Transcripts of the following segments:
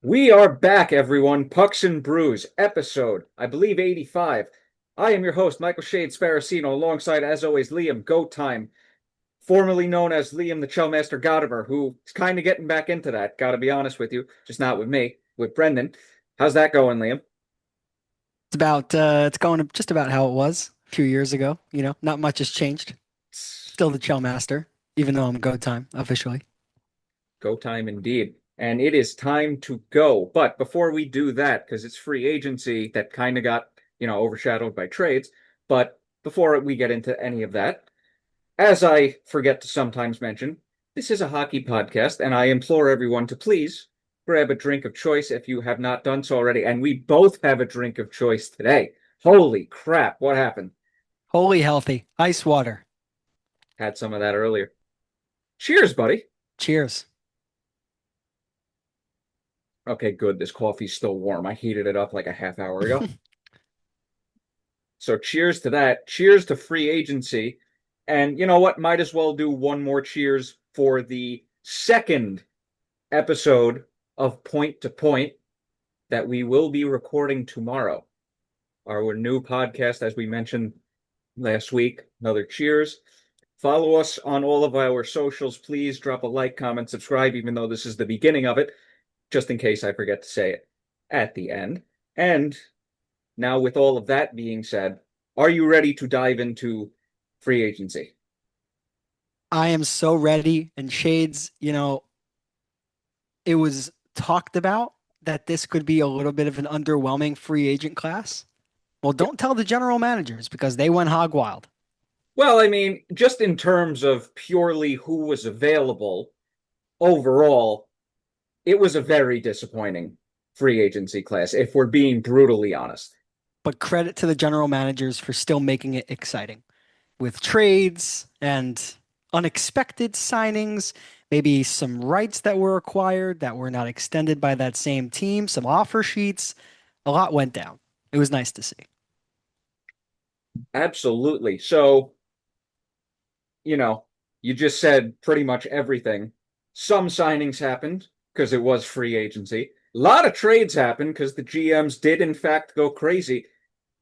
We are back, everyone. Pucks and Brews, episode, I believe, 85. I am your host, Michael Shade Sparacino, alongside, as always, Liam Go Time, formerly known as Liam the Chellmaster Godimer, who is kind of getting back into that, gotta be honest with you, just not with me, with Brendan. How's that going, Liam? It's going just about how it was a few years ago. Not much has changed. Still the Chell Master, even though I'm go time officially. Go time indeed. And it is time to go. But before we do that, because it's free agency that kind of got, overshadowed by trades, but before we get into any of that, as I forget to sometimes mention, this is a hockey podcast, and I implore everyone to please grab a drink of choice if you have not done so already. And we both have a drink of choice today. Holy crap, what happened? Wholly healthy. Ice water. Had some of that earlier. Cheers, buddy. Cheers. Okay, good. This coffee's still warm. I heated it up like a half hour ago. So cheers to that. Cheers to free agency. And you know what? Might as well do one more cheers for the second episode of Point to Point that we will be recording tomorrow. Our new podcast, as we mentioned last week. Another cheers. Follow us on all of our socials. Please drop a like, comment, subscribe, even though this is the beginning of it, just in case I forget to say it at the end. And now, with all of that being said, are you ready to dive into free agency? I am so ready. And Shades, it was talked about that this could be a little bit of an underwhelming free agent class. Well, Yeah. don't tell the general managers because they went hog wild. Well, I mean, just in terms of purely who was available overall, it was a very disappointing free agency class, if we're being brutally honest. But credit to the general managers for still making it exciting with trades and unexpected signings, maybe some rights that were acquired that were not extended by that same team, some offer sheets. A lot went down. It was nice to see. Absolutely. So, you know, you just said pretty much everything. Some signings happened because it was free agency. A lot of trades happened because the GMs did, in fact, go crazy.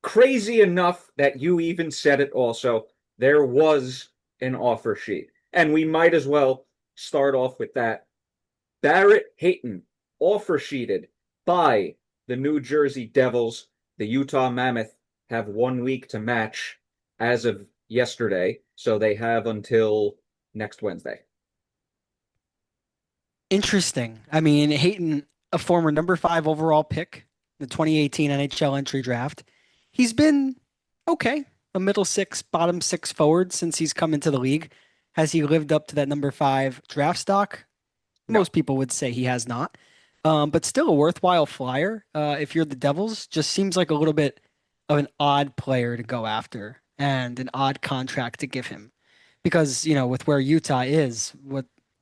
Crazy enough that you even said it also. There was an offer sheet. And we might as well start off with that. Barrett Hayton offer sheeted by the New Jersey Devils. The Utah Mammoth have 1 week to match as of yesterday, so they have until next Wednesday. Interesting. I mean, Hayton, a former number five overall pick, the 2018 NHL entry draft, he's been okay, a middle six, bottom six forward since he's come into the league. Has he lived up to that number five draft stock? No, Most people would say he has not. But still a worthwhile flyer. If you're the Devils, just seems like a little bit of an odd player to go after and an odd contract to give him. Because, with where Utah is,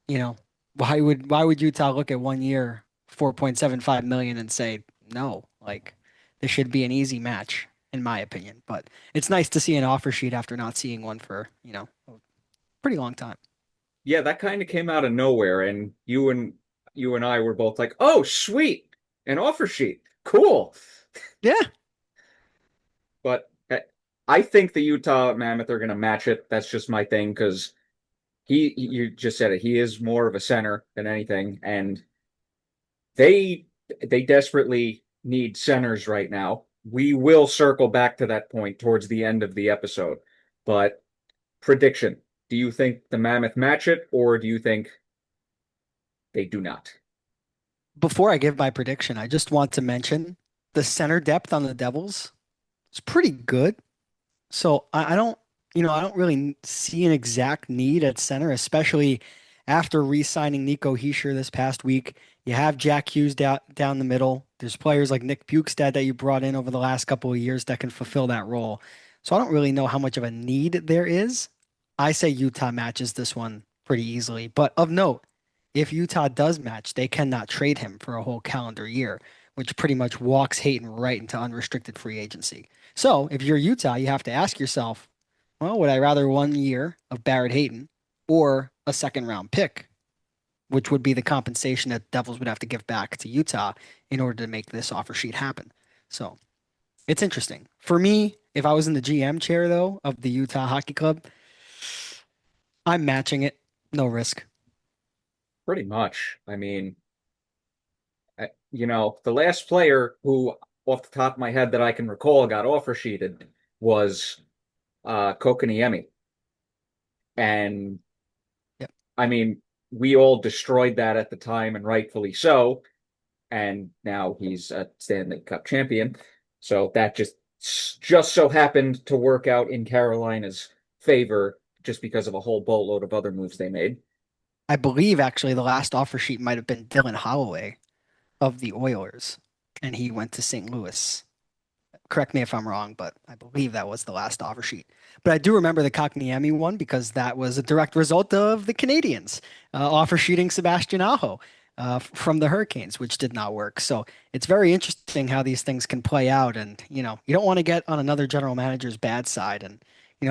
you know, why would Utah look at 1 year, 4.75 million and say no? Like this should be an easy match, in my opinion. But it's nice to see an offer sheet after not seeing one for, a pretty long time. yeah, that kind of came out of nowhere, and you and I were both like, "Oh, sweet, an offer sheet, cool." Yeah. But I think the Utah Mammoth are going to match it. That's just my thing because you just said it. He is more of a center than anything, and they they desperately need centers right now. We will circle back to that point towards the end of the episode. But prediction, do you think the Mammoth match it, or do you think they do not? Before I give my prediction, I just want to mention the center depth on the Devils is pretty good. So I don't really see an exact need at center, especially after re-signing Nico Hischier this past week. You have Jack Hughes down the middle. There's players like Nick Bukestad that you brought in over the last couple of years that can fulfill that role. So I don't really know how much of a need there is. I say Utah matches this one pretty easily. But of note, if Utah does match, they cannot trade him for a whole calendar year, which pretty much walks Hayton right into unrestricted free agency. So if you're Utah, you have to ask yourself, well, would I rather 1 year of Barrett Hayton or a second round pick? which would be the compensation that Devils would have to give back to Utah in order to make this offer sheet happen. So it's interesting. For me, if I was in the GM chair though of the Utah Hockey Club, I'm matching it. No risk. Pretty much. I mean, the last player who, off the top of my head that I can recall, got offer sheeted was Kokoniemi. And Yep. I mean, we all destroyed that at the time, and rightfully so. And now he's a Stanley Cup champion. So that just so happened to work out in Carolina's favor just because of a whole boatload of other moves they made. I believe actually the last offer sheet might have been Dylan Holloway of the Oilers, and he went to St. Louis. Correct me if I'm wrong, but I believe that was the last offer sheet. But I do remember the Kotkaniemi one because that was a direct result of the Canadians offer sheeting Sebastian Aho from the Hurricanes, which did not work. So it's very interesting how these things can play out. And, you don't want to get on another general manager's bad side. And,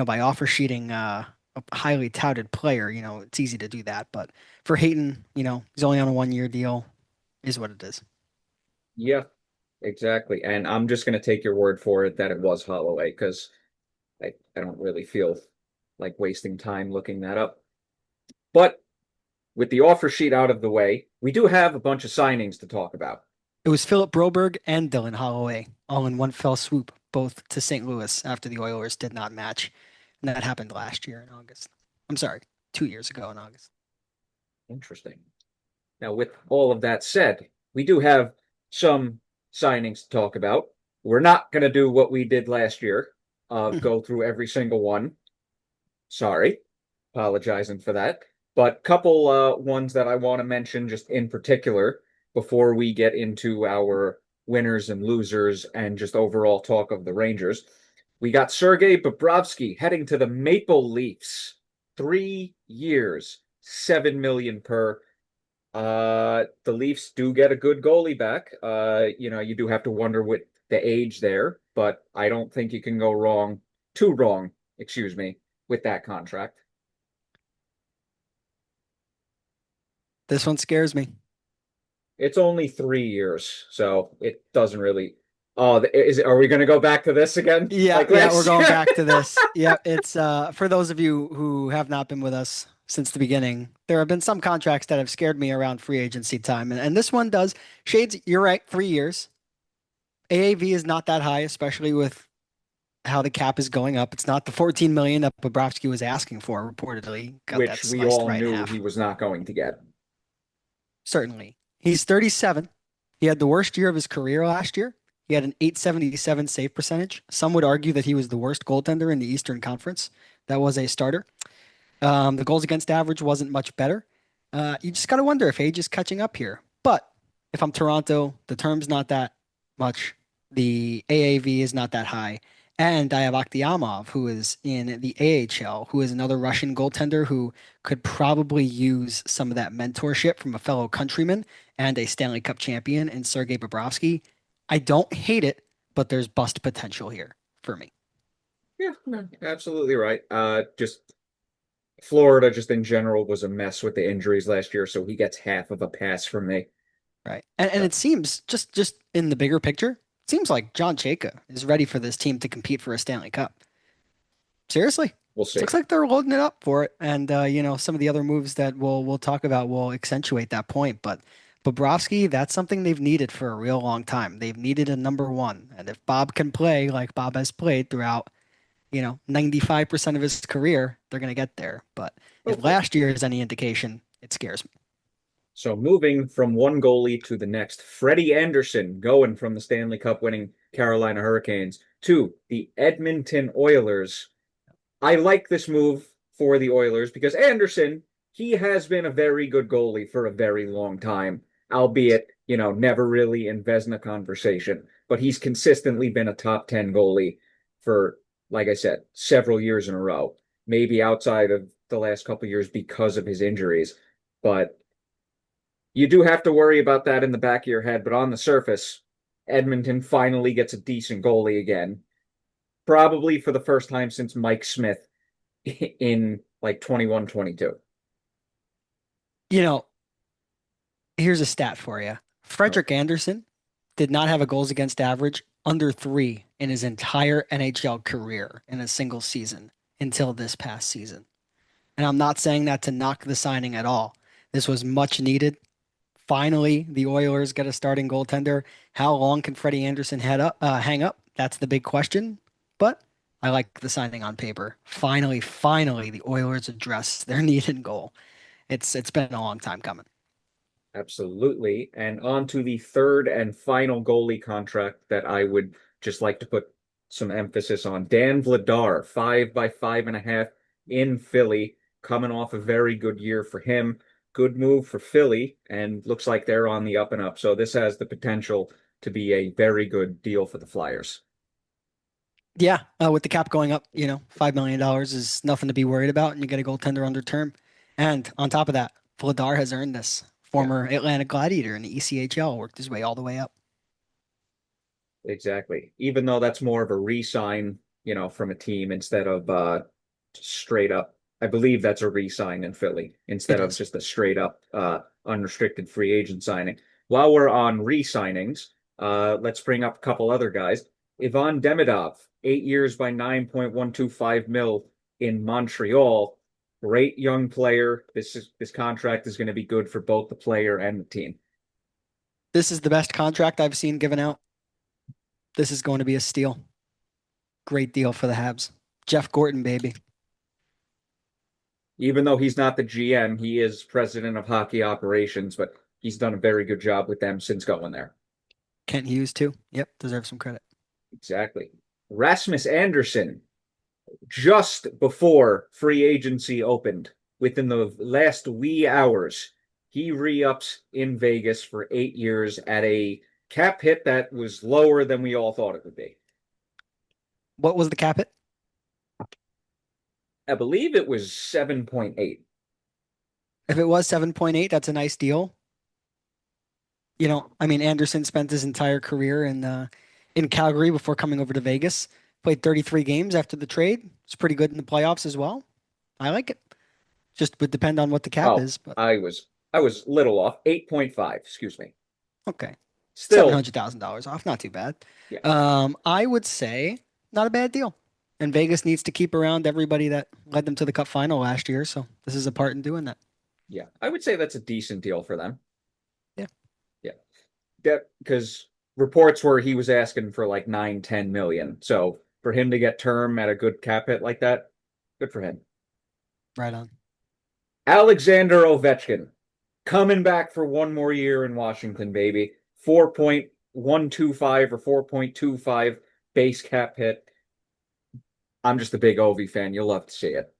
by offer sheeting a highly touted player, it's easy to do that. But for Hayton, he's only on a 1 year deal, is what it is. Yeah, exactly. And I'm just going to take your word for it that it was Holloway because I don't really feel like wasting time looking that up. But with the offer sheet out of the way, we do have a bunch of signings to talk about, It was Philip Broberg and Dylan Holloway all in one fell swoop, both to St. Louis after the Oilers did not match. And that happened last year in August. I'm sorry, 2 years ago in August. Interesting. Now, with all of that said, we do have some signings to talk about. We're not going to do what we did last year, go through every single one. Sorry, apologizing for that. But couple ones that I want to mention just in particular before we get into our winners and losers and just overall talk of the Rangers. We got Sergei Bobrovsky heading to the Maple Leafs. 3 years, 7 million per. The Leafs do get a good goalie back. You do have to wonder with the age there, but I don't think you can go too wrong, excuse me, with that contract. This one scares me. It's only 3 years, so it doesn't really. Oh, are we going to go back to this again, Yeah, like yeah, we're last going year? back to this. Yeah, it's for those of you who have not been with us since the beginning, there have been some contracts that have scared me around free agency time, and this one does. Shades, you're right, 3 years. AAV is not that high, especially with how the cap is going up. It's not the 14 million that Bobrovsky was asking for, reportedly. Got that Which we sliced all right in knew he half. was not going to get. Certainly. He's 37. He had the worst year of his career last year. He had an 877 save percentage. Some would argue that he was the worst goaltender in the Eastern Conference. That was a starter. The goals against average wasn't much better. You just got to wonder if age is catching up here. But if I'm Toronto, the term's not that much. The AAV is not that high. And I have Akhtyamov, who is in the AHL, who is another Russian goaltender who could probably use some of that mentorship from a fellow countryman and a Stanley Cup champion in Sergei Bobrovsky. I don't hate it, but there's bust potential here for me. Yeah, no, absolutely right. Just Florida, just in general, was a mess with the injuries last year, so he gets half of a pass from me. Right. And it seems just in the bigger picture, it seems like John Chayka is ready for this team to compete for a Stanley Cup. Seriously. We'll It see. looks like they're loading it up for it. And some of the other moves that we'll talk about will accentuate that point. But Bobrovsky, that's something they've needed for a real long time. They've needed a number one. And if Bob can play like Bob has played throughout, 95% of his career, they're gonna get there. But if Hopefully. last year is any indication, it scares me. So moving from one goalie to the next, Freddie Anderson going from the Stanley Cup winning Carolina Hurricanes to the Edmonton Oilers. I like this move for the Oilers because Anderson, he has been a very good goalie for a very long time, albeit, never really in Vezina conversation, but he's consistently been a top 10 goalie for, like I said, several years in a row, maybe outside of the last couple of years because of his injuries. But you do have to worry about that in the back of your head. But on the surface, Edmonton finally gets a decent goalie again, probably for the first time since Mike Smith in like 21, 22. You know, Here's a stat for you. Oh, Frederick Anderson did not have a goals against average under 3 in his entire NHL career in a single season until this past season. And I'm not saying that to knock the signing at all. This was much needed. Finally, the Oilers get a starting goaltender. How long can Freddie Anderson hang up? That's the big question. But I like the signing on paper. Finally, the Oilers address their need in goal. It's been a long time coming. absolutely. And on to the third and final goalie contract that I would just like to put some emphasis on. Dan Vladar, 5 by 5.5 in Philly, coming off a very good year for him. Good move for Philly, and looks like they're on the up and up. So this has the potential to be a very good deal for the Flyers. Yeah, with the cap going up, $5 million is nothing to be worried about, and you get a goaltender under term. And on top of that, Vladar has earned this. Yeah. Former Atlanta Gladiator in the ECHL, worked his way all the way up. Exactly. Even though that's more of a re-sign, from a team instead of straight up. I believe that's a re-sign in Philly instead It of is. just a straight up unrestricted free agent signing. While we're on re-signings, let's bring up a couple other guys. Ivan Demidov, 8 years by 9.125 mil in Montreal. Great young player. This contract is going to be good for both the player and the team. This is the best contract I've seen given out. This is going to be a steal. Great deal for the Habs. Jeff Gorton, baby. Even though he's not the GM, he is president of hockey operations, but he's done a very good job with them since going there. Kent Hughes, too. Yep, deserves some credit. Exactly. Rasmus Anderson, just before free agency opened, within the last wee hours, he re-ups in Vegas for 8 years at a cap hit that was lower than we all thought it would be. What was the cap hit? I believe it was 7.8. If it was 7.8, that's a nice deal. I mean, Anderson spent his entire career in Calgary before coming over to Vegas. Played 33 games after the trade. It's pretty good in the playoffs as well. I like it. Just would depend on what the cap Oh, is, but I was little off. 8.5, excuse me. okay. Still, $700,000 off, not too bad. yeah. I would say not a bad deal. And Vegas needs to keep around everybody that led them to the Cup final last year, so this is a part in doing that. Yeah, I would say that's a decent deal for them. Yeah. Yeah. Because reports were he was asking for like 9, 10 million. So for him to get term at a good cap hit like that, good for him. Right on. Alexander Ovechkin coming back for one more year in Washington, baby. 4.125 or 4.25 base cap hit. I'm just a big Ovi fan. You'll love to see it.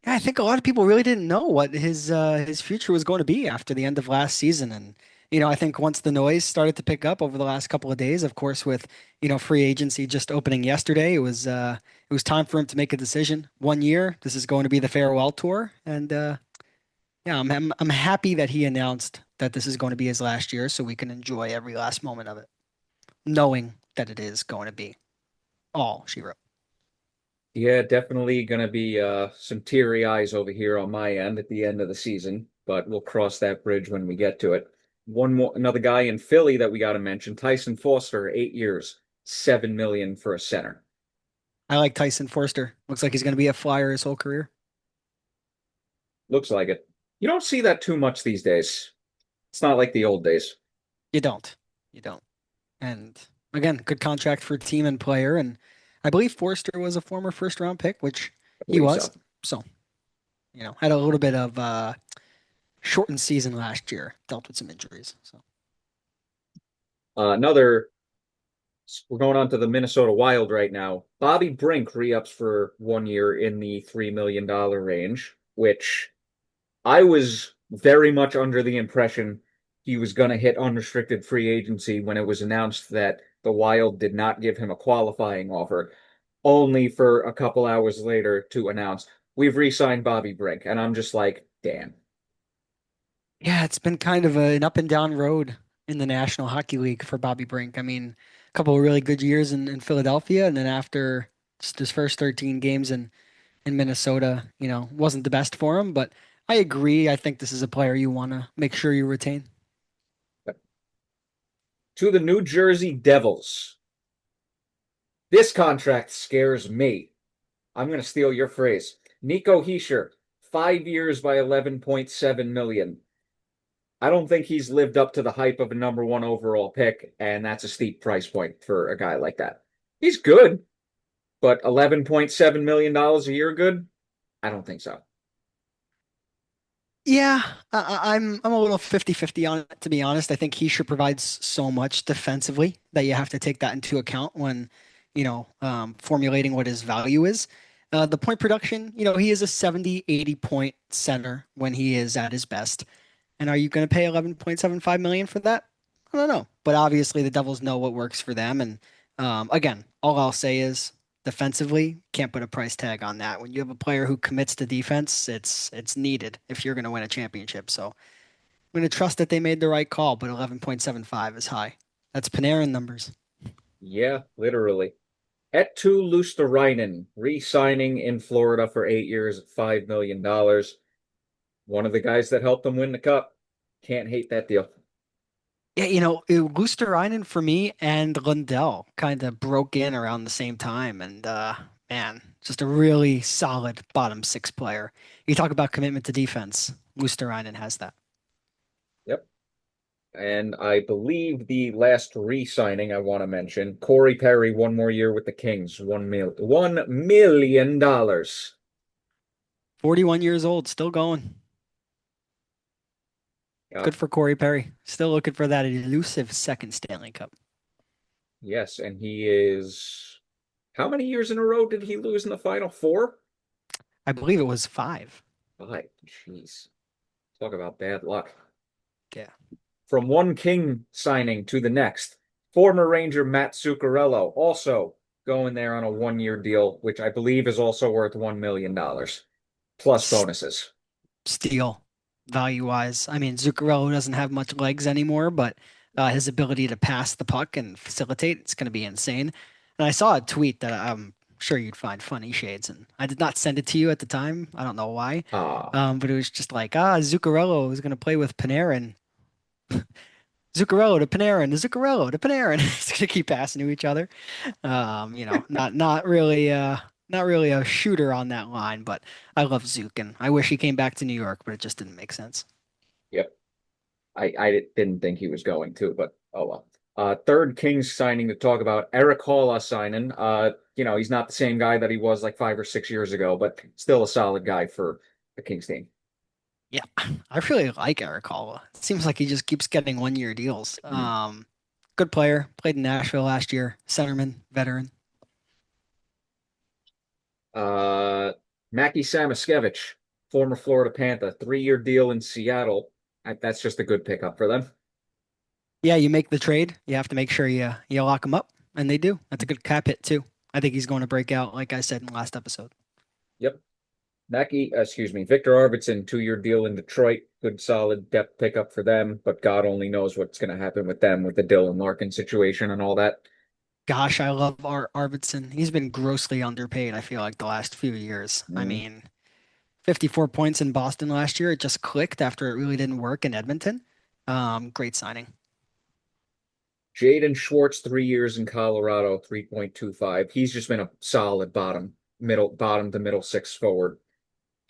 Yeah, I think a lot of people really didn't know what his future was going to be after the end of last season. And, I think once the noise started to pick up over the last couple of days, of course, with, free agency just opening yesterday, it was time for him to make a decision. 1 year, this is going to be the farewell tour. And yeah, I'm happy that he announced that this is going to be his last year so we can enjoy every last moment of it, knowing that it is going to be all she wrote. Yeah, definitely going to be some teary eyes over here on my end at the end of the season, but we'll cross that bridge when we get to it. Another guy in Philly that we got to mention, Tyson Foster, 8 years, 7 million for a center. I like Tyson Forster. Looks like he's going to be a Flyer his whole career. Looks like it. You don't see that too much these days. It's not like the old days. You don't. You don't. And again, good contract for team and player. And I believe Forster was a former first round pick, which I he believe was. so. So, had a little bit of shortened season last year, dealt with some injuries. So Another, we're going on to the Minnesota Wild right now. Bobby Brink re-ups for 1 year in the $3 million range, which I was very much under the impression he was going to hit unrestricted free agency when it was announced that the Wild did not give him a qualifying offer, only for a couple hours later to announce, we've re-signed Bobby Brink. And I'm just like, damn. yeah, it's been kind of an up and down road in the National Hockey League for Bobby Brink. I mean, a couple of really good years in Philadelphia, and then after just his first 13 games in Minnesota, wasn't the best for him. But I agree. I think this is a player you want to make sure you retain. to the New Jersey Devils. This contract scares me. I'm going to steal your phrase. Nico Hischier, 5 years by 11.7 million. I don't think he's lived up to the hype of a number one overall pick, and that's a steep price point for a guy like that. He's good, but $11.7 million a year good? I don't think so. Yeah, I'm a little 50-50 on it, to be honest. I think Heisha provides so much defensively that you have to take that into account when, formulating what his value is. The point production, he is a 70, 80 point center when he is at his best. And are you going to pay 11.75 million for that? I don't know. But obviously the Devils know what works for them. And again, all I'll say is defensively, can't put a price tag on that. When you have a player who commits to defense, it's needed if you're going to win a championship. So I'm going to trust that they made the right call, but 11.75 is high. That's Panarin numbers. Yeah, literally. Etu Luosterainen, re-signing in Florida for 8 years at $5 million. One of the guys that helped them win the cup. Can't hate that deal. Yeah, Luosterainen for me and Lundell kind of broke in around the same time, and man, just a really solid bottom six player. You talk about commitment to defense. Luosterainen has that. Yep. And I believe the last re-signing I want to mention, Corey Perry, 1 more year with the Kings, $1 million. 41 years old, still going. Yeah, Good for Corey Perry. Still looking for that elusive second Stanley Cup. yes, and he is. How many years in a row did he lose in the final four? I believe it was five. Five. Jeez. Talk about bad luck. Yeah. From one King signing to the next, former Ranger Matt Zuccarello also going there on a 1 year deal, which I believe is also worth $1 million plus bonuses. Steal value wise. I mean, Zuccarello doesn't have much legs anymore, but his ability to pass the puck and facilitate, it's going to be insane. And I saw a tweet that I'm sure you'd find funny shades, and I did not send it to you at the time. I don't know why. Ah, But it was just like, Zuccarello is going to play with Panarin. Zuccarello to Panarin, to Zuccarello to Panarin. It's going to keep passing to each other. Not really a shooter on that line, but I love Zook and I wish he came back to New York, but it just didn't make sense. yep. I didn't think he was going to, but oh well. Third Kings signing to talk about, Eric Halla signing. He's not the same guy that he was like 5 or 6 years ago, but still a solid guy for the Kings team. Yeah, I really like Eric Halla. It seems like he just keeps getting 1 year deals. Mm. Good player, played in Nashville last year, centerman, veteran. Uh, Mackie Samoskevich, former Florida Panther, 3 year deal in Seattle. That's just a good pickup for them. Yeah, you make the trade, you have to make sure you lock him up, and they do. That's a good cap hit too. I think he's going to break out, like I said in the last episode. Yep. Victor Arvidsson, 2 year deal in Detroit. Good solid depth pickup for them, but God only knows what's going to happen with them with the Dylan Larkin situation and all that. Gosh, I love Arvidsson. He's been grossly underpaid, I feel like, the last few years. I Mm. mean, 54 points in Boston last year. It just clicked after it really didn't work in Edmonton. Great signing. Jaden Schwartz, 3 years in Colorado, 3.25. He's just been a solid bottom to middle six forward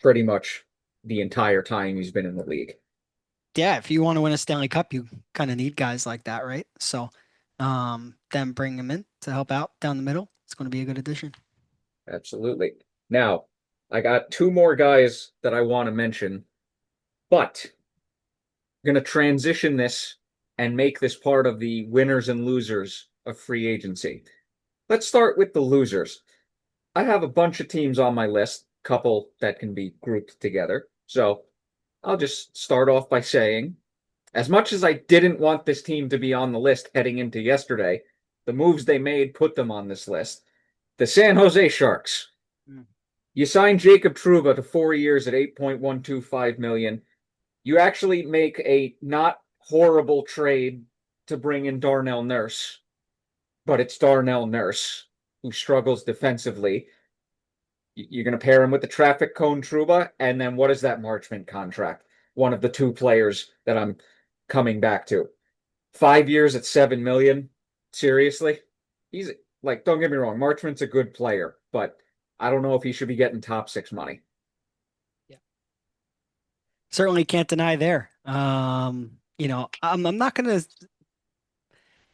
pretty much the entire time he's been in the league. Yeah, if you want to win a Stanley Cup, you kind of need guys like that, right? So, them bringing him in to help out down the middle, it's going to be a good addition. Absolutely. Now, I got two more guys that I want to mention, but I'm going to transition this and make this part of the winners and losers of free agency. Let's start with the losers. I have a bunch of teams on my list, couple that can be grouped together. So I'll just start off by saying, as much as I didn't want this team to be on the list heading into yesterday, the moves they made put them on this list. The San Jose Sharks. Mm. You signed Jacob Trouba to 4 years at 8.125 million. You actually make a not horrible trade to bring in Darnell Nurse, but it's Darnell Nurse who struggles defensively. You're going to pair him with the traffic cone Trouba, and then what is that Marchment contract? One of the two players that I'm coming back to. 5 years at 7 million. Seriously? He's like, don't get me wrong, Marchment's a good player, but I don't know if he should be getting top six money. Yeah. Certainly can't deny there. I'm not going to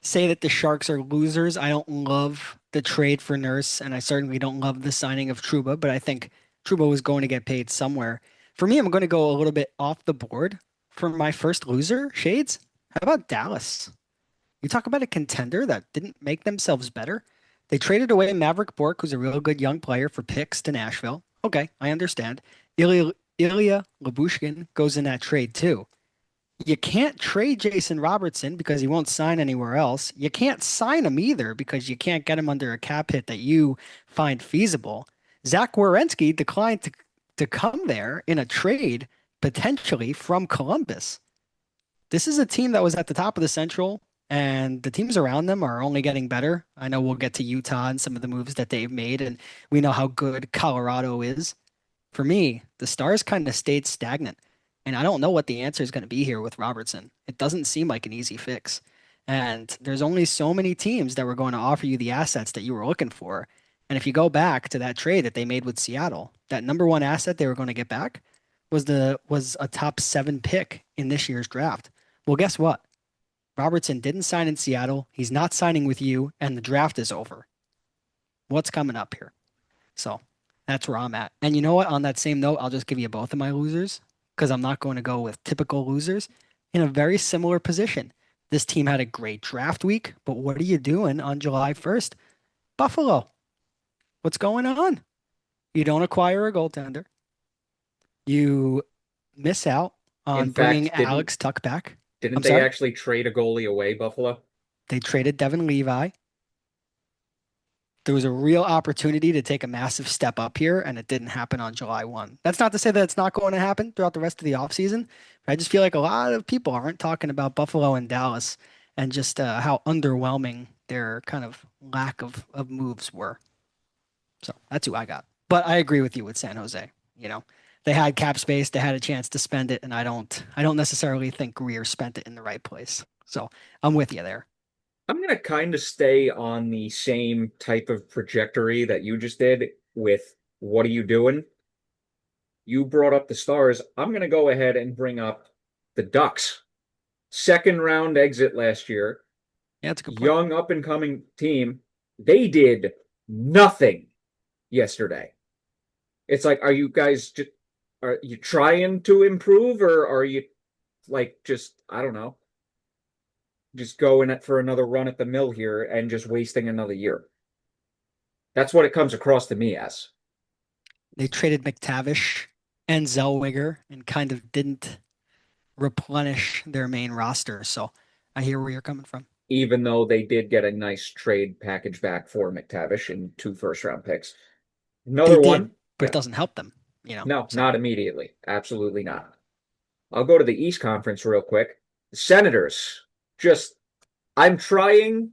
say that the Sharks are losers. I don't love the trade for Nurse, and I certainly don't love the signing of Truba, but I think Truba was going to get paid somewhere. For me, I'm going to go a little bit off the board for my first loser, Shades. How about Dallas? You talk about a contender that didn't make themselves better. They traded away Maverick Bork, who's a real good young player, for picks to Nashville. Okay, I understand. Ilya Labushkin goes in that trade too. You can't trade Jason Robertson because he won't sign anywhere else. You can't sign him either because you can't get him under a cap hit that you find feasible. Zach Werenski declined to come there in a trade potentially from Columbus. This is a team that was at the top of the Central, and the teams around them are only getting better. I know we'll get to Utah and some of the moves that they've made, and we know how good Colorado is. For me, the Stars kind of stayed stagnant, and I don't know what the answer is going to be here with Robertson. It doesn't seem like an easy fix. And there's only so many teams that were going to offer you the assets that you were looking for. And if you go back to that trade that they made with Seattle, that number one asset they were going to get back was a top seven pick in this year's draft. Well, guess what? Robertson didn't sign in Seattle. He's not signing with you, and the draft is over. What's coming up here? So that's where I'm at. And you know what? On that same note, I'll just give you both of my losers because I'm not going to go with typical losers in a very similar position. This team had a great draft week, but what are you doing on July 1st? Buffalo. What's going on? You don't acquire a goaltender. You miss out In on bringing fact, didn't Alex Tuck back. didn't I'm they sorry. actually trade a goalie away, Buffalo? They traded Devin Levi. There was a real opportunity to take a massive step up here, and it didn't happen on July 1. That's not to say that it's not going to happen throughout the rest of the offseason, but I just feel like a lot of people aren't talking about Buffalo and Dallas and just how underwhelming their kind of lack of moves were. So that's who I got. But I agree with you with San Jose. You know, they had cap space, they had a chance to spend it, and I don't necessarily think Greer spent it in the right place. So I'm with you there. I'm gonna kind of stay on the same type of trajectory that you just did with what are you doing? You brought up the Stars. I'm gonna go ahead and bring up the Ducks. Second round exit last year, Yeah, that's a good point. young up and coming team. They did nothing yesterday. It's like, are you guys just are you trying to improve or are you like just I don't know, just going at for another run at the mill here and just wasting another year? That's what it comes across to me as. They traded McTavish and Zellweger and kind of didn't replenish their main roster. So I hear where you're coming from. Even though they did get a nice trade package back for McTavish and two first round picks. They Another did, one, but it yeah, doesn't help them. no, So not immediately. Absolutely not. I'll go to the East Conference real quick. The Senators, just I'm trying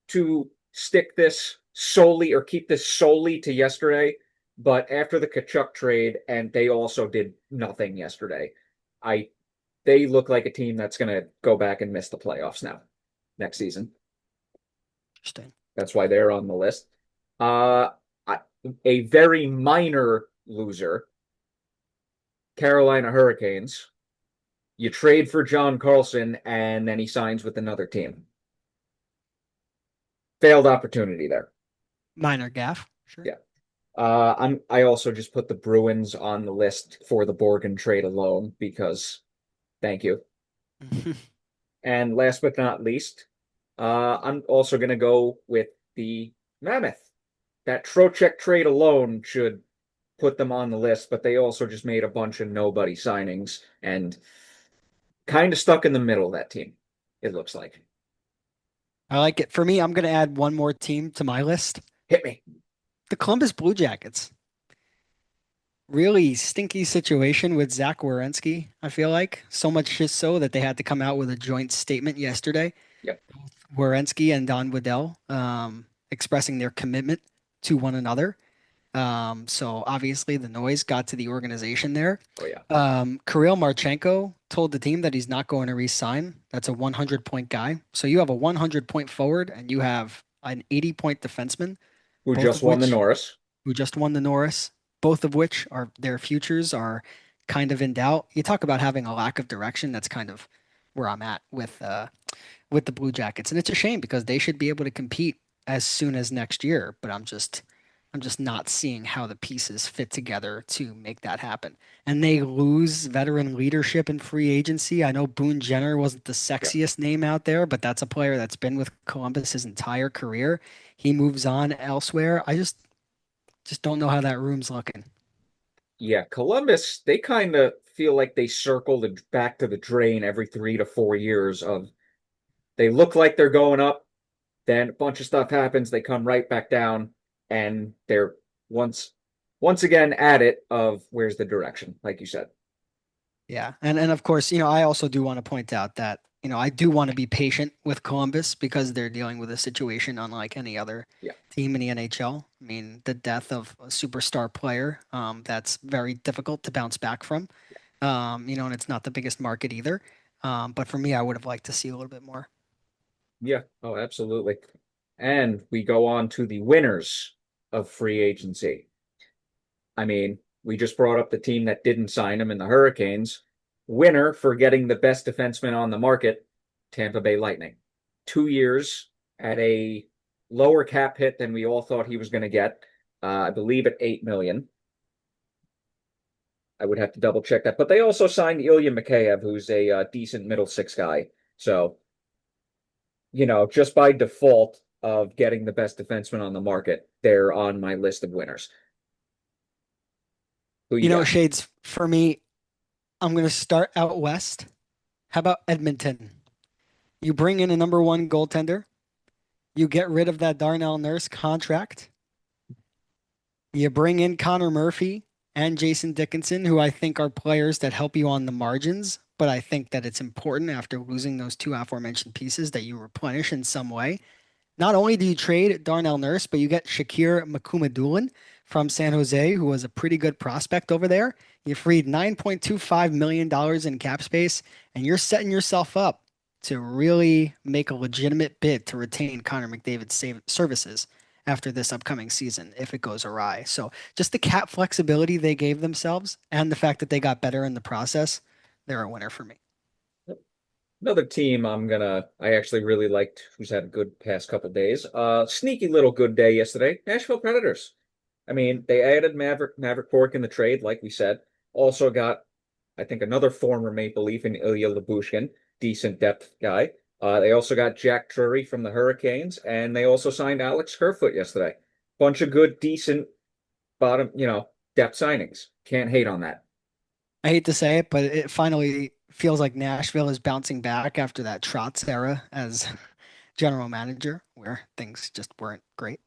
to stick this solely or keep this solely to yesterday, but after the Kachuk trade, and they also did nothing yesterday, I they look like a team that's going to go back and miss the playoffs now next season. interesting. That's why they're on the list. Uh, a very minor loser, Carolina Hurricanes. You trade for John Carlson, and then he signs with another team. Failed opportunity there. Minor gaff, sure. Yeah. I also just put the Bruins on the list for the Borgen trade alone because thank you. And last but not least, I'm also going to go with the Mammoth. That Trocheck trade alone should put them on the list, but they also just made a bunch of nobody signings and kind of stuck in the middle of that team, it looks like. I like it. For me, I'm going to add one more team to my list. Hit me. The Columbus Blue Jackets. Really stinky situation with Zach Werenski, I feel like. So much just so that they had to come out with a joint statement yesterday. Yep. Werenski and Don Waddell expressing their commitment to one another. So obviously the noise got to the organization there. Oh yeah. Kirill Marchenko told the team that he's not going to re-sign. That's a 100-point guy. So you have a 100-point forward and you have an 80-point defenseman, Who both just of won the which Norris. who just won the Norris, both of which are their futures are kind of in doubt. You talk about having a lack of direction. That's kind of where I'm at with the Blue Jackets. And it's a shame because they should be able to compete as soon as next year, but I'm just not seeing how the pieces fit together to make that happen. And they lose veteran leadership in free agency. I know Boone Jenner wasn't the Yeah. sexiest name out there, but that's a player that's been with Columbus his entire career. He moves on elsewhere. I just don't know how that room's looking. Yeah, Columbus, they kind of feel like they circle back to the drain every 3 to 4 years of they look like they're going up, then a bunch of stuff happens, they come right back down, and they're once once again at it of where's the direction, like you said. Yeah. And of course, I also do want to point out that, I do want to be patient with Columbus because they're dealing with a situation unlike any other Yeah. team in the NHL. I mean, the death of a superstar player, that's very difficult to bounce back from. And it's not the biggest market either. But for me, I would have liked to see a little bit more. Yeah. Oh, absolutely. And we go on to the winners of free agency. I mean, we just brought up the team that didn't sign him in the Hurricanes. Winner for getting the best defenseman on the market, Tampa Bay Lightning. 2 years at a lower cap hit than we all thought he was going to get. I believe at 8 million. I would have to double check that. But they also signed Ilya Mikheyev, who's a decent middle six guy. So, just by default of getting the best defenseman on the market, they're on my list of winners. Who you got? Shades, for me, I'm going to start out west. How about Edmonton? You bring in a number one goaltender. You get rid of that Darnell Nurse contract. You bring in Connor Murphy and Jason Dickinson, who I think are players that help you on the margins, but I think that it's important after losing those two aforementioned pieces that you replenish in some way. Not only do you trade Darnell Nurse, but you get Shakir Makumadulin from San Jose, who was a pretty good prospect over there. You freed $9.25 million in cap space, and you're setting yourself up to really make a legitimate bid to retain Connor McDavid's services after this upcoming season if it goes awry. So just the cap flexibility they gave themselves and the fact that they got better in the process, they're a winner for me. Another team I actually really liked who's had a good past couple days. Sneaky little good day yesterday. Nashville Predators. I mean, they added Maverick Cork in the trade, like we said. Also got, I think, another former Maple Leaf in Ilya Lyubushkin, decent depth guy. They also got Jack Drury from the Hurricanes, and they also signed Alex Kerfoot yesterday. Bunch of good, decent bottom, depth signings. Can't hate on that. I hate to say it, but it finally feels like Nashville is bouncing back after that Trotz era as general manager, where things just weren't great.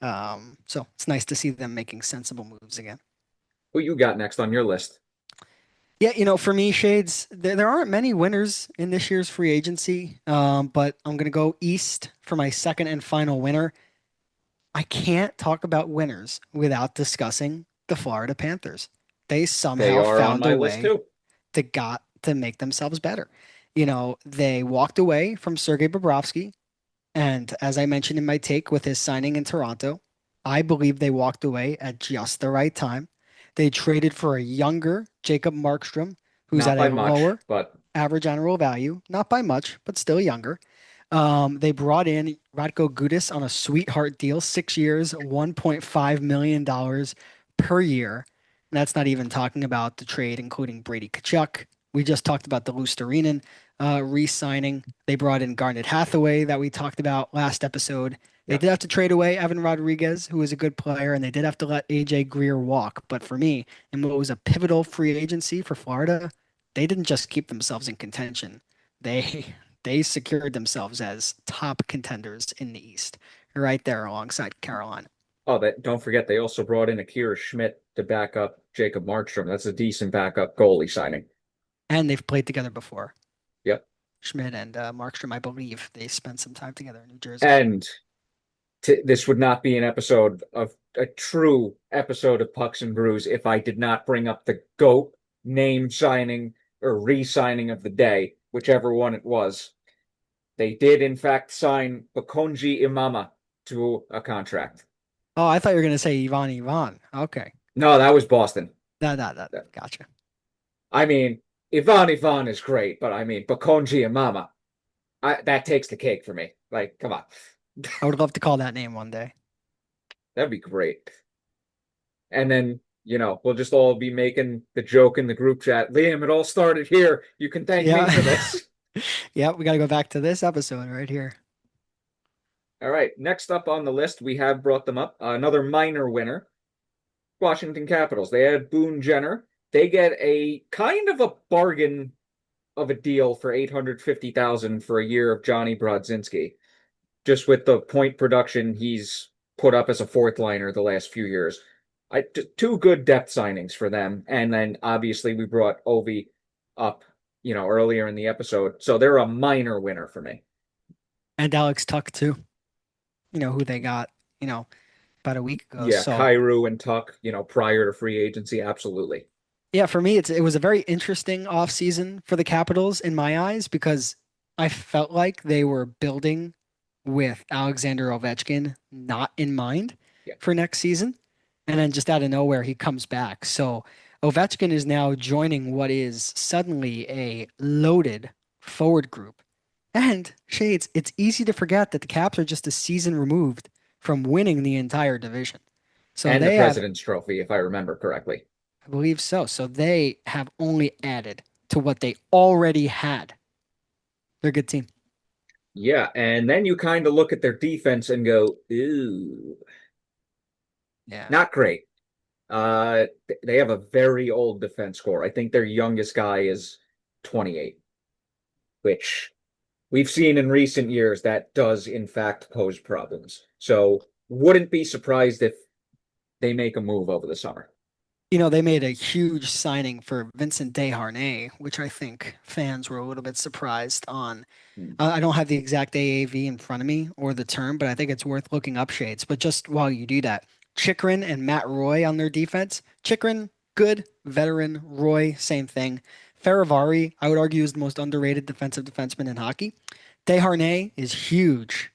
So it's nice to see them making sensible moves again. Who you got next on your list? Yeah, for me, Shades, there aren't many winners in this year's free agency, but I'm going to go East for my second and final winner. I can't talk about winners without discussing the Florida Panthers. They They somehow are on found a my list way too. to make themselves better. They walked away from Sergei Bobrovsky, and as I mentioned in my take with his signing in Toronto, I believe they walked away at just the right time. They traded for a younger Jacob Markstrom, who's Not at by a much, lower but average annual value, not by much, but still younger. They brought in Radko Gudas on a sweetheart deal, 6 years, $1.5 million per year. And that's not even talking about the trade, including Brady Tkachuk. We just talked about the Luostarinen re-signing. They brought in Garnet Hathaway that we talked about last episode. They yeah. did have to trade away Evan Rodriguez, who was a good player, and they did have to let AJ Greer walk. But for me, in what was a pivotal free agency for Florida, they didn't just keep themselves in contention. They they secured themselves as top contenders in the East, right there alongside Carolina. Oh, that don't forget they also brought in Akira Schmidt to back up Jacob Markstrom. That's a decent backup goalie signing. And they've played together before. Yep. Schmidt and Markstrom, I believe, they spent some time together in New Jersey. And This would not be an episode of a true episode of Pucks and Brews if I did not bring up the GOAT name signing or re-signing of the day, whichever one it was. They did, in fact, sign Bakonji Imama to a contract. Oh, I thought you were gonna say Ivan Ivan. Okay. No, that was Boston. That. Gotcha. I mean, Ivan is great, but I mean, Bakonji Imama, that takes the cake for me. Like, come on. I would love to call that name one day. That'd be great. And then, we'll just all be making the joke in the group chat. Liam, it all started here. You can thank me Yeah. for this. Yeah, we got to go back to this episode right here. All right. Next up on the list, we have brought them up. Another minor winner, Washington Capitals. They had Boone Jenner. They get a kind of a bargain of a deal for 850,000 for a year of Johnny Brodzinski. Just with the point production he's put up as a fourth liner the last few years. Two good depth signings for them. And then obviously we brought Ovi up, earlier in the episode. So they're a minor winner for me. And Alex Tuck too. Who they got, about a week ago. Yeah, So Kairu and Tuck, prior to free agency, absolutely. yeah, for me, it was a very interesting offseason for the Capitals in my eyes because I felt like they were building with Alexander Ovechkin not in mind Yeah. for next season. And then just out of nowhere, he comes back. So Ovechkin is now joining what is suddenly a loaded forward group. And Shades, it's easy to forget that the Caps are just a season removed from winning the entire division. So And the they have, President's Trophy, if I remember correctly. I believe so. So they have only added to what they already had. They're a good team. Yeah, and then you kind of look at their defense and go, ooh, Yeah. not great. They have a very old defense core. I think their youngest guy is 28, which we've seen in recent years that does in fact pose problems. So wouldn't be surprised if they make a move over the summer. They made a huge signing for Vincent Desharnais, which I think fans were a little bit surprised on. Hmm. I don't have the exact AAV in front of me or the term, but I think it's worth looking up Shades. But just while you do that, Chikrin and Matt Roy on their defense. Chikrin, good veteran. Roy, same thing. Faravari, I would argue, is the most underrated defensive defenseman in hockey. Desharnais is huge,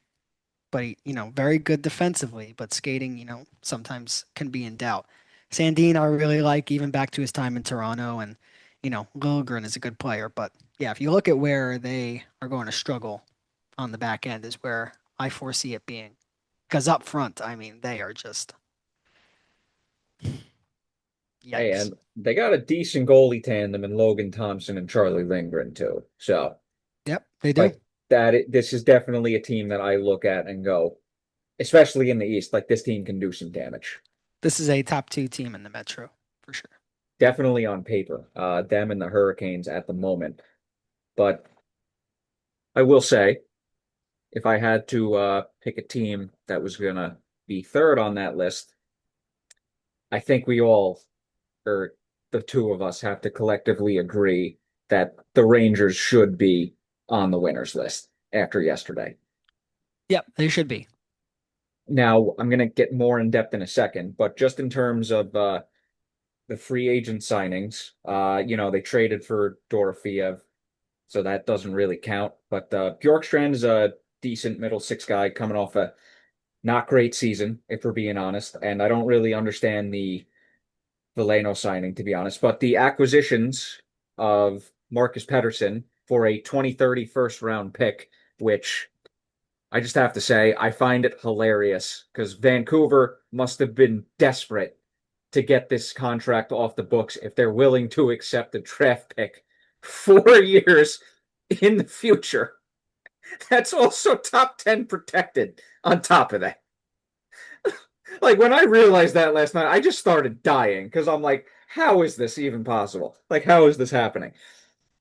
but very good defensively, but skating, sometimes can be in doubt. Sandine, I really like, even back to his time in Toronto, and Liljegren is a good player. But yeah, if you look at where they are going to struggle on the back end, is where I foresee it being. Because up front, I mean, they are just Hey, yikes. and they got a decent goalie tandem in Logan Thompson and Charlie Lindgren too. So Yep, they do. like this is definitely a team that I look at and go, especially in the East, like this team can do some damage. This is a top two team in the Metro for sure. Definitely on paper, them and the Hurricanes at the moment. But I will say, if I had to pick a team that was gonna be third on that list, I think we all, or the two of us, have to collectively agree that the Rangers should be on the winners list after yesterday. Yep, they should be. Now, I'm going to get more in depth in a second, but just in terms of the free agent signings, they traded for Dorofeev, so that doesn't really count. But Bjorkstrand is a decent middle six guy coming off a not great season, if we're being honest. And I don't really understand the Veleno signing, to be honest. But the acquisitions of Marcus Pettersson for a 2030 first round pick, which I just have to say, I find it hilarious because Vancouver must have been desperate to get this contract off the books if they're willing to accept a draft pick 4 years in the future. That's also top 10 protected on top of that. Like when I realized that last night, I just started dying because I'm like, how is this even possible? Like, how is this happening?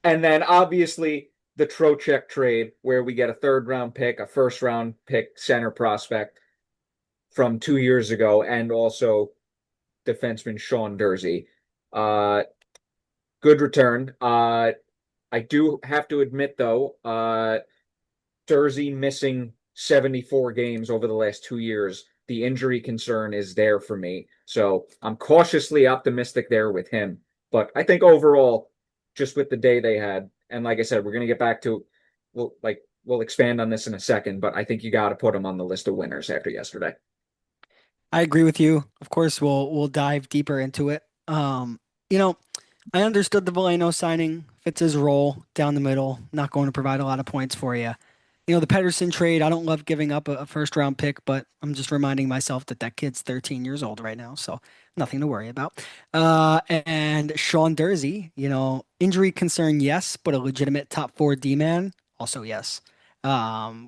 And then obviously the Trocheck trade, where we get a third round pick, a first round pick center prospect from 2 years ago, and also defenseman Sean Dursey. Uh, good return. I do have to admit though, Dursey missing 74 games over the last 2 years, the injury concern is there for me. So I'm cautiously optimistic there with him. But I think overall, just with the day they had, and like I said, we're gonna get back to we'll expand on this in a second, but I think you got to put him on the list of winners after yesterday. I agree with you. Of course, we'll dive deeper into it. You know, I understood the Valeno signing fits his role down the middle, not going to provide a lot of points for you. The Pedersen trade, I don't love giving up a first round pick, but I'm just reminding myself that that kid's 13 years old right now, so nothing to worry about. And Sean Dursey, injury concern, yes, but a legitimate top four D man, also yes,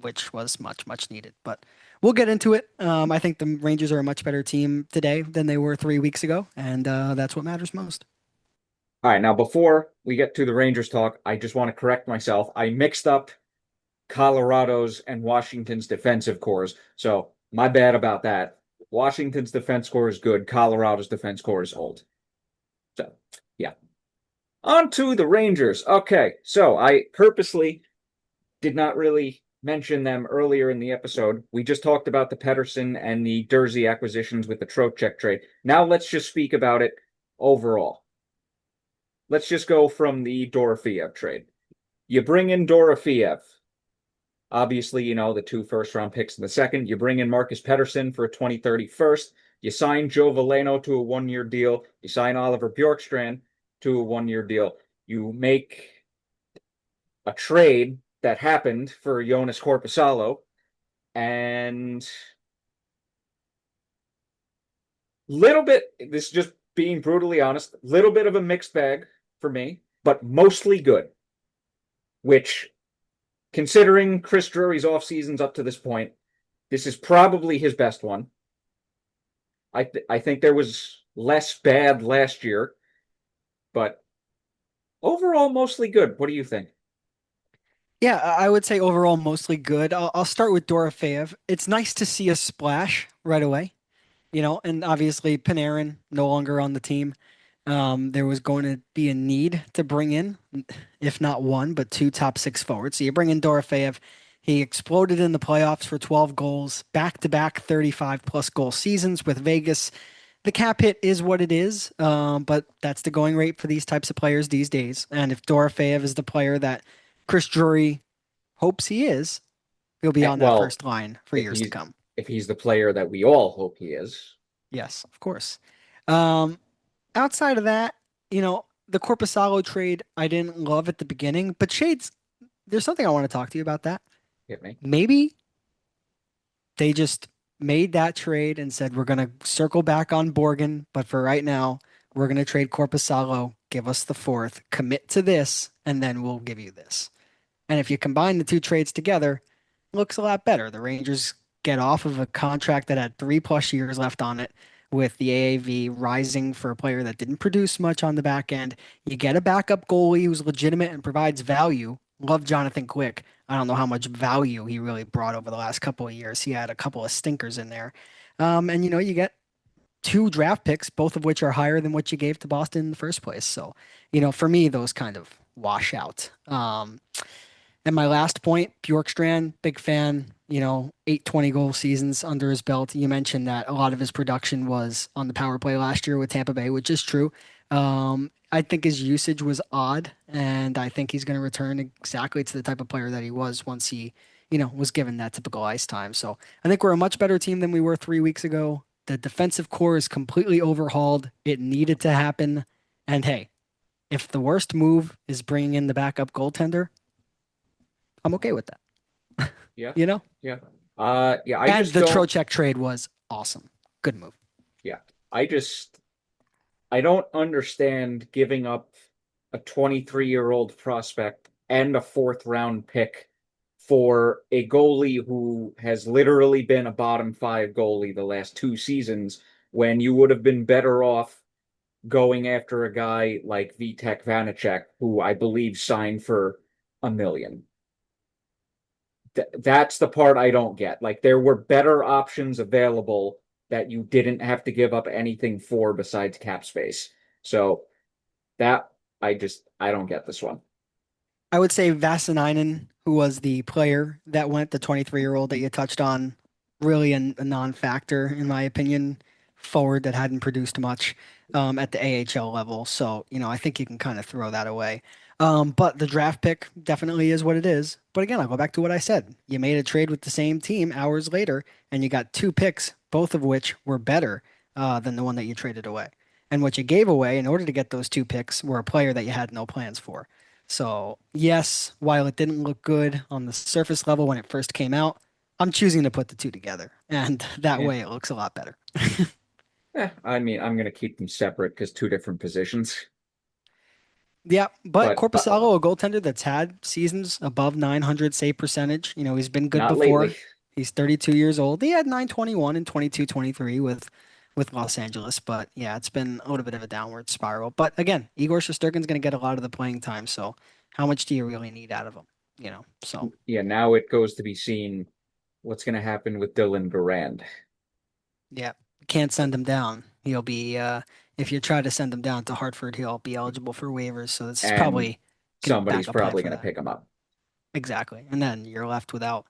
which was much, much needed. But we'll get into it. I think the Rangers are a much better team today than they were 3 weeks ago, and that's what matters most. All right, now before we get to the Rangers talk, I just want to correct myself. I mixed up Colorado's and Washington's defensive cores. So my bad about that. Washington's defense core is good. Colorado's defense core is old. So yeah. On to the Rangers. Okay, so I purposely did not really mention them earlier in the episode. We just talked about the Pedersen and the Dursey acquisitions with the Trocheck trade. Now let's just speak about it overall. Let's just go from the Dorofeev trade. You bring in Dorofeev. Obviously, the two first-round picks in the second. You bring in Marcus Pettersson for a 2030 first. You sign Joe Veleno to a one-year deal. You sign Oliver Bjorkstrand to a one-year deal. You make a trade that happened for Jonas Korpisalo, and little bit, this is just being brutally honest, little bit of a mixed bag for me, but mostly good, which considering Chris Drury's off seasons up to this point, this is probably his best one. I think there was less bad last year, but overall mostly good. What do you think? Yeah, I would say overall mostly good. I'll start with Dorofeev. It's nice to see a splash right away, and obviously Panarin no longer on the team. There was going to be a need to bring in, if not one, but two top six forwards. So you bring in Dorofeev. He exploded in the playoffs for 12 goals, back-to-back 35 plus goal seasons with Vegas. The cap hit is what it is, but that's the going rate for these types of players these days. And if Dorofeev is the player that Chris Drury hopes he is, he'll be on that Well, first line for if years to he's come. if he's the player that we all hope he is. Yes, of course. Um, Outside of that, the Corpusalo trade I didn't love at the beginning, but Shades, there's something I want to talk to you about that. Hit me. Maybe they just made that trade and said we're gonna circle back on Borgen, but for right now, we're gonna trade Corpusalo, give us the fourth, commit to this, and then we'll give you this. And if you combine the two trades together, it looks a lot better. The Rangers get off of a contract that had 3+ years left on it, with the AAV rising for a player that didn't produce much on the back end. You get a backup goalie who's legitimate and provides value. Love Jonathan Quick. I don't know how much value he really brought over the last couple of years. He had a couple of stinkers in there. And you get two draft picks, both of which are higher than what you gave to Boston in the first place. So, for me, those kind of wash out. And my last point, Bjorkstrand, big fan, 820 goal seasons under his belt. You mentioned that a lot of his production was on the power play last year with Tampa Bay, which is true. I think his usage was odd, and I think he's going to return exactly to the type of player that he was once he, was given that typical ice time. So I think we're a much better team than we were 3 weeks ago. The defensive core is completely overhauled. It needed to happen. And hey, if the worst move is bringing in the backup goaltender, I'm okay with that. Yeah, You know? yeah. Yeah, I And just the don't. Trocheck trade was awesome. Good move. Yeah, I don't understand giving up a 23-year-old prospect and a fourth round pick for a goalie who has literally been a bottom five goalie the last 2 seasons when you would have been better off going after a guy like Vitek Vanacek, who I believe signed for a million. That's the part I don't get. Like there were better options available that you didn't have to give up anything for besides cap space. So that I don't get this one. I would say Vasaninen, who was the player that went, the 23-year-old that you touched on, really a non-factor in my opinion, forward that hadn't produced much at the AHL level. So, I think you can kind of throw that away. But the draft pick definitely is what it is. But again, I'll go back to what I said. You made a trade with the same team hours later, and you got two picks, both of which were better than the one that you traded away. And what you gave away in order to get those two picks were a player that you had no plans for. So, yes, while it didn't look good on the surface level when it first came out, I'm choosing to put the two together. And that Yeah. way it looks a lot better. I mean, I'm gonna keep them separate because two different positions. Yeah, but But Korpisalo, a goaltender that's had seasons above 900 save percentage, he's been good not lately. before. He's 32 years old. He had 921 and 22-23 with Los Angeles, but yeah, it's been a little bit of a downward spiral. But again, Igor Shesterkin's going to get a lot of the playing time, so how much do you really need out of him? So Yeah, now it goes to be seen what's gonna happen with Dylan Garand. yeah, can't send him down. He'll be if you try to send him down to Hartford, he'll be eligible for waivers. So this is And probably good somebody's backup plan probably for gonna that. pick him up. Exactly. And then you're left without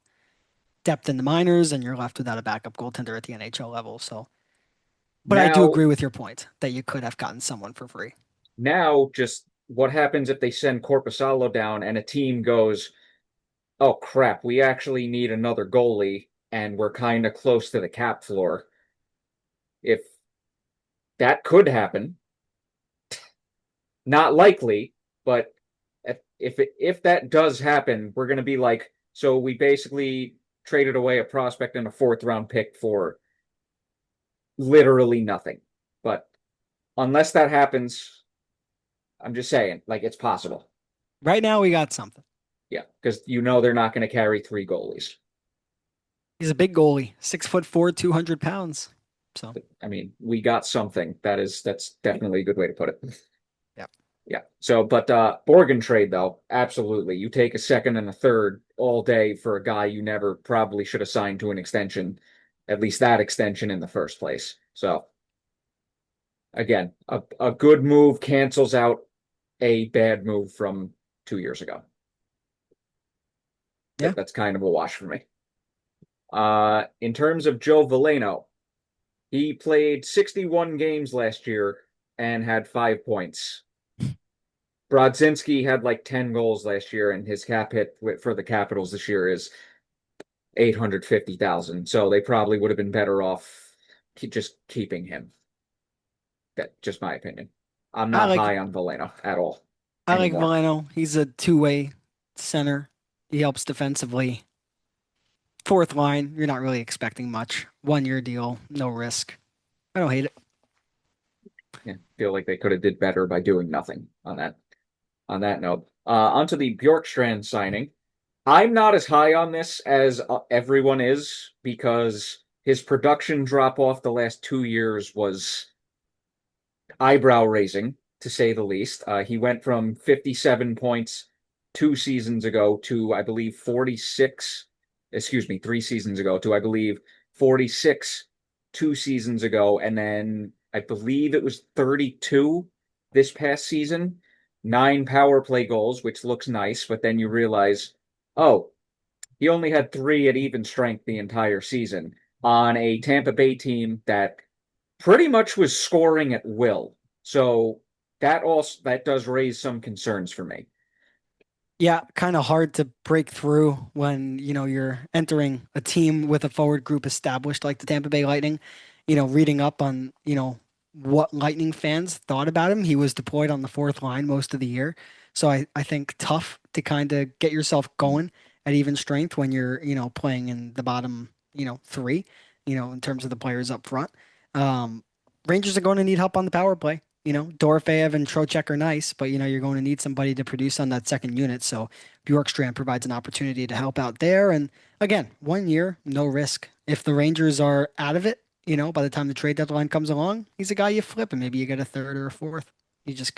depth in the minors and you're left without a backup goaltender at the NHL level. So, but I do Now agree with your point that you could have gotten someone for free. now just what happens if they send Corpusalo down and a team goes, oh crap, we actually need another goalie and we're kind of close to the cap floor. If that could happen, not likely, but if that does happen, we're going to be like, so we basically traded away a prospect and a fourth round pick for literally nothing. But unless that happens, I'm just saying, like it's possible. Right now, we got something. Yeah, because you know they're not going to carry three goalies. He's a big goalie, 6'4", 200 pounds. So, I mean, we got something. That's definitely a good way to put it. yeah. Yeah. So, but Borgen trade though, absolutely. You take a second and a third all day for a guy you never probably should have signed to an extension, at least that extension in the first place. So, again, a good move cancels out a bad move from 2 years ago. Yeah. That's kind of a wash for me. In terms of Joe Veleno, he played 61 games last year and had 5 points. Brodzinski had like 10 goals last year, and his cap hit for the Capitals this year is 850,000. So they probably would have been better off just keeping him. That's just my opinion. I'm I not like high on Veleno at all I like anymore. Valeno. He's a two-way center. He helps defensively. Fourth line, you're not really expecting much. 1 year deal, no risk. I don't hate it. Yeah, feel like they could have did better by doing nothing on that. On that note, onto the Bjorkstrand signing. I'm not as high on this as everyone is because his production drop off the last 2 years was eyebrow raising, to say the least. He went from 57 points 2 seasons ago to, I believe, 46, excuse me, 3 seasons ago to, I believe, 46 2 seasons ago. And then I believe it was 32 this past season. 9 power play goals, which looks nice, but then you realize, oh, he only had three at even strength the entire season on a Tampa Bay team that pretty much was scoring at will. So that does raise some concerns for me. Yeah, kind of hard to break through when, you're entering a team with a forward group established like the Tampa Bay Lightning. Reading up on, what Lightning fans thought about him. He was deployed on the fourth line most of the year. So I think tough to kind of get yourself going at even strength when you're, playing in the bottom, three, in terms of the players up front. Um, Rangers are going to need help on the power play. Dorofeyev and Trocheck are nice, but you're going to need somebody to produce on that second unit. So Bjorkstrand provides an opportunity to help out there. And again, 1 year, no risk. If the Rangers are out of it, by the time the trade deadline comes along, he's a guy you flip and maybe you get a third or a fourth. You just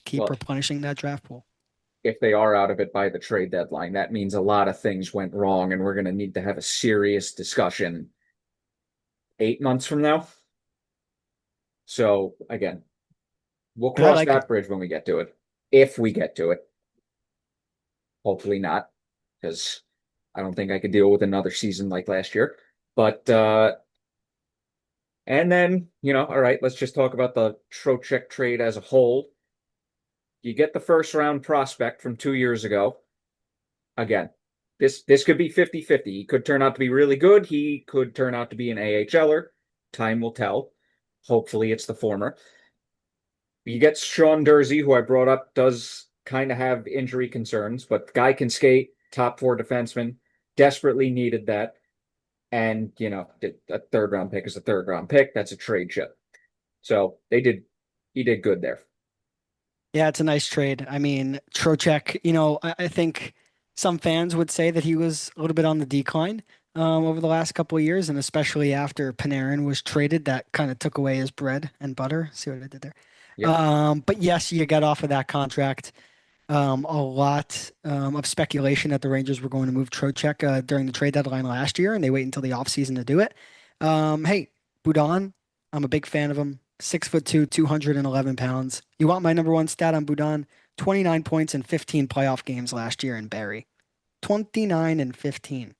keep Well, replenishing that draft pool. if they are out of it by the trade deadline, that means a lot of things went wrong, and we're going to need to have a serious discussion 8 months from now. So again, we'll I cross like him. that bridge when we get to it, if we get to it. Hopefully not, because I don't think I could deal with another season like last year. But and then, all right, let's just talk about the Trocheck trade as a whole. You get the first round prospect from 2 years ago. Again, this could be 50-50. He could turn out to be really good. He could turn out to be an AHLer. Time will tell. Hopefully it's the former. You get Sean Dursey, who I brought up, does kind of have injury concerns, but the guy can skate, top four defenseman, desperately needed that. And, a third round pick is a third round pick. That's a trade chip. So he did good there. Yeah, it's a nice trade. I mean, Trocheck, I think some fans would say that he was a little bit on the decline over the last couple of years, and especially after Panarin was traded, that kind of took away his bread and butter. See what I did there? Yep. But yes, you got off of that contract. A lot of speculation that the Rangers were going to move Trocheck during the trade deadline last year, and they wait until the offseason to do it. Hey, Boudon, I'm a big fan of him. 6'2", 211 pounds. You want my number one stat on Boudon? 29 points in 15 playoff games last year in Barrie. 29 and 15.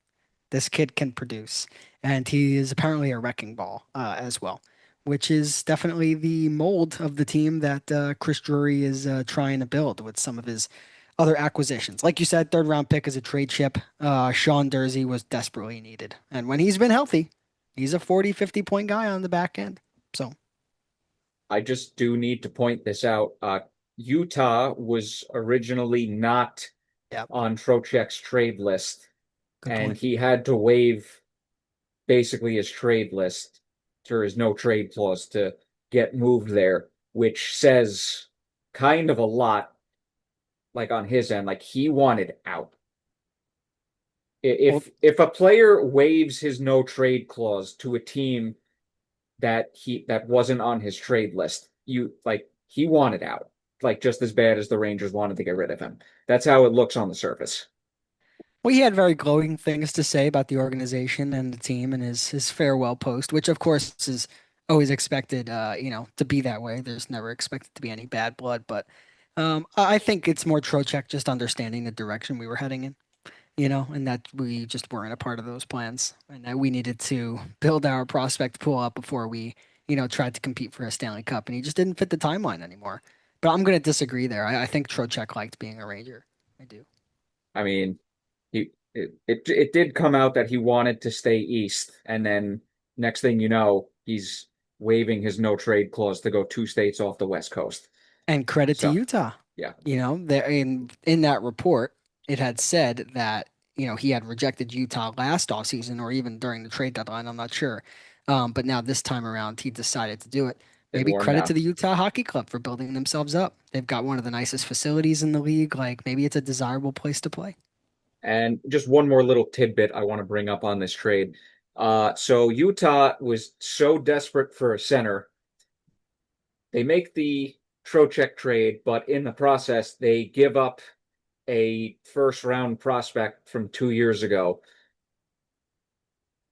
This kid can produce, and he is apparently a wrecking ball as well, which is definitely the mold of the team that Chris Drury is trying to build with some of his other acquisitions. Like you said, third round pick as a trade chip. Sean Dursey was desperately needed, and when he's been healthy, he's a 40, 50 point guy on the back end. So, I just do need to point this out. Utah was originally not yeah, on Trocheck's trade list, good and point. he had to waive basically his trade list or his no trade clause to get moved there, which says kind of a lot, like on his end, like he wanted out. Well, If a player waives his no trade clause to a team that wasn't on his trade list, he wanted out, like just as bad as the Rangers wanted to get rid of him. That's how it looks on the surface. Well, he had very glowing things to say about the organization and the team and his farewell post, which of course is always expected, to be that way. There's never expected to be any bad blood, but I think it's more Trocheck just understanding the direction we were heading in, and that we just weren't a part of those plans, and that we needed to build our prospect pool up before we, tried to compete for a Stanley Cup, and he just didn't fit the timeline anymore. But I'm going to disagree there. I think Trocheck liked being a Ranger. I do. I mean, it did come out that he wanted to stay east, and then next thing you know, he's waiving his no trade clause to go 2 states off the West Coast. And credit to So Utah. yeah, There in that report, it had said that, he had rejected Utah last offseason or even during the trade deadline, I'm not sure. But now this time around, he decided to do it. it Maybe wore him credit to down. the Utah Hockey Club for building themselves up. They've got one of the nicest facilities in the league. Like maybe it's a desirable place to play. And just one more little tidbit I want to bring up on this trade. So Utah was so desperate for a center, they make the Trocheck trade, but in the process, they give up a first round prospect from 2 years ago.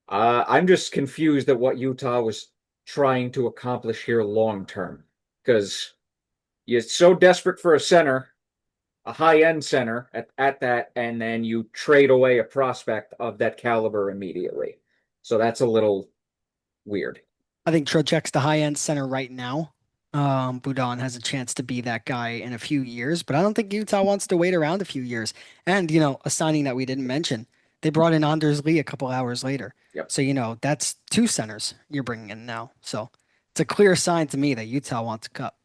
I'm just confused at what Utah was trying to accomplish here long term because you're so desperate for a center, a high end center at that, and then you trade away a prospect of that caliber immediately. So that's a little weird. I think Trocheck's the high end center right now. Budon has a chance to be that guy in a few years, but I don't think Utah wants to wait around a few years. And, a signing that we didn't mention, they brought in Anders Lee a couple hours later. Yep. So, that's two centers you're bringing in now. So it's a clear sign to me that Utah wants a cup.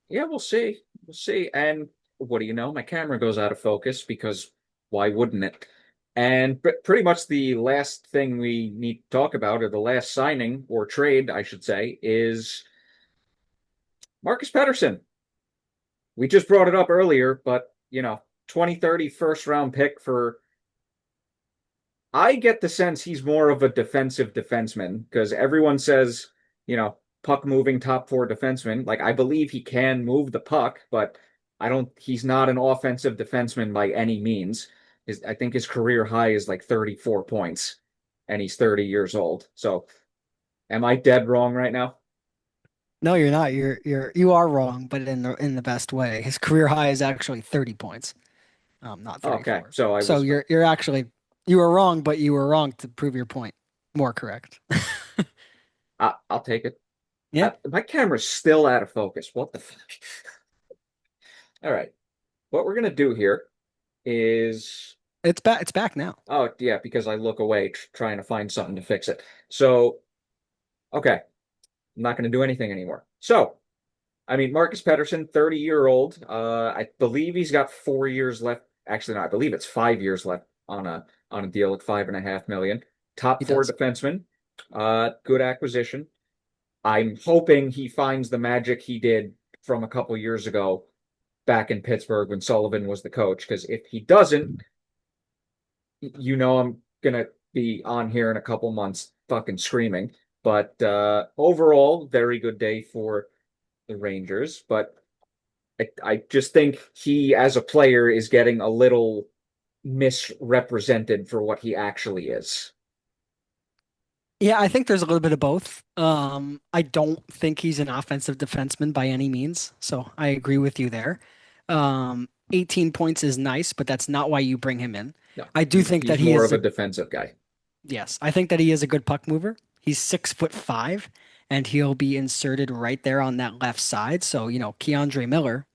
Yeah, we'll see. We'll see. And what do you know? My camera goes out of focus because why wouldn't it? And pretty much the last thing we need to talk about, or the last signing or trade, I should say, is Marcus Pettersson. We just brought it up earlier, but 2030 first round pick for I get the sense he's more of a defensive defenseman because everyone says, puck moving top four defenseman. Like I believe he can move the puck, but he's not an offensive defenseman by any means. I think his career high is like 34 points and he's 30 years old. So am I dead wrong right now? No, you're not. You are wrong, but in the best way. His career high is actually 30 points. not Okay, 34. so I So was. you're actually you were wrong, but you were wrong to prove your point. More correct. I'll take it. Yeah, My camera's still out of focus. What the fuck? All right. What we're gonna do here is, it's back. It's back now. oh yeah, because I look away trying to find something to fix it. So, okay, I'm not gonna do anything anymore. So, I mean, Marcus Pettersson, 30-year-old. I believe he's got 4 years left. Actually, no, I believe it's 5 years left on a deal at 5.5 million. Top He four does. defenseman. Good acquisition. I'm hoping he finds the magic he did from a couple years ago back in Pittsburgh when Sullivan was the coach. Because if he doesn't, I'm gonna be on here in a couple months fucking screaming. But overall, very good day for the Rangers. But I just think he, as a player, is getting a little misrepresented for what he actually is. Yeah, I think there's a little bit of both. I don't think he's an offensive defenseman by any means, so I agree with you there. 18 points is nice, but that's not why you bring him in. No, I do think he's that he more is of a a defensive guy. yes, I think that he is a good puck mover. He's 6'5", and he'll be inserted right there on that left side. So, Keandre Miller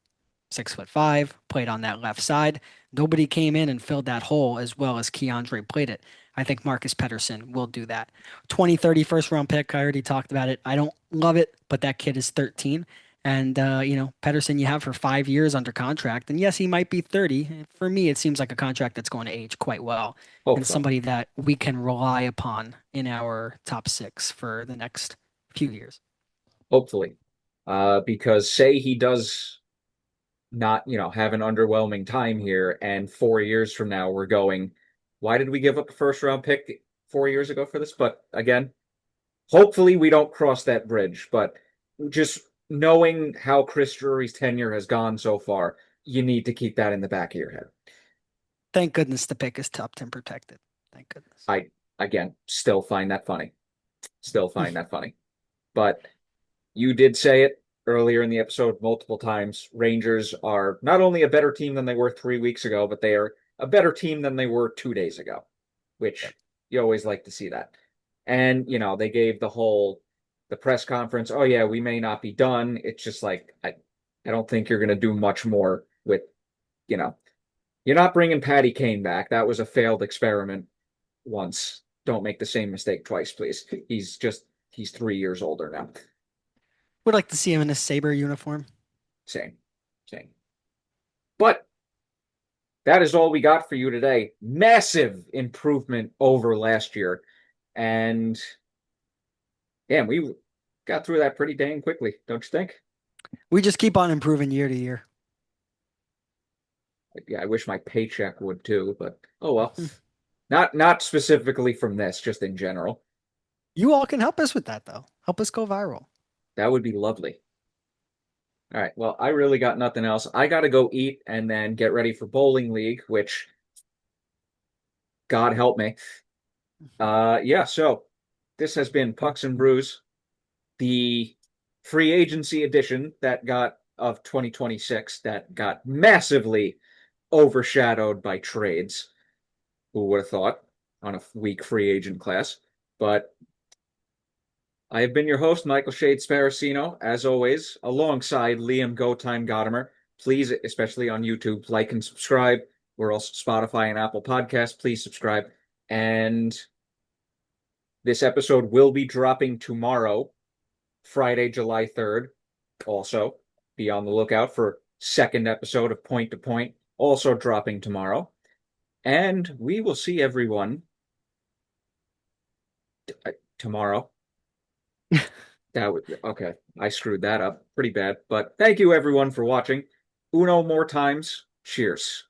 6'5", played on that left side. Nobody came in and filled that hole as well as Keandre played it. I think Marcus Pettersson will do that. 2030 first round pick. I already talked about it. I don't love it, but that kid is 13. And, Pettersson you have for 5 years under contract. And yes, he might be 30. For me, it seems like a contract that's going to age quite well Hope and so. somebody that we can rely upon in our top six for the next few years. Hopefully. Because say he does not, have an underwhelming time here, and 4 years from now we're going, why did we give up a first round pick 4 years ago for this? But again, hopefully we don't cross that bridge. But just knowing how Chris Drury's tenure has gone so far, you need to keep that in the back of your head. Thank goodness the pick is top 10 protected. Thank goodness. I, again, still find that funny. Still find that funny. But you did say it earlier in the episode multiple times. Rangers are not only a better team than they were 3 weeks ago, but they are a better team than they were 2 days ago, Yep. which you always like to see that. And, they gave the press conference, oh yeah, we may not be done. It's just like, I don't think you're going to do much more with, you know, you're not bringing Patty Kane back. That was a failed experiment once. Don't make the same mistake twice, please. He's 3 years older now. Would like to see him in a Saber uniform. Same, same. But that is all we got for you today. Massive improvement over last year. And damn, we got through that pretty dang quickly, don't you think? We just keep on improving year to year. Yeah, I wish my paycheck would too, but oh well. Not specifically from this, just in general. You all can help us with that, though. Help us go viral. That would be lovely. All right. Well, I really got nothing else. I got to go eat and then get ready for bowling league, which God help me. Yeah, so this has been Pucks and Brews, the free agency edition that got of 2026 that got massively overshadowed by trades. Who would have thought on a weak free agent class? But I have been your host, Michael Shade Sparacino, as always, alongside Liam Go Time Godimer. Please, especially on YouTube, like and subscribe. We're also Spotify and Apple Podcasts. Please subscribe. And this episode will be dropping tomorrow, Friday, July 3rd. Also, be on the lookout for second episode of Point to Point, also dropping tomorrow. And we will see everyone tomorrow. That was okay. I screwed that up pretty bad. But thank you everyone for watching. Uno more times. Cheers.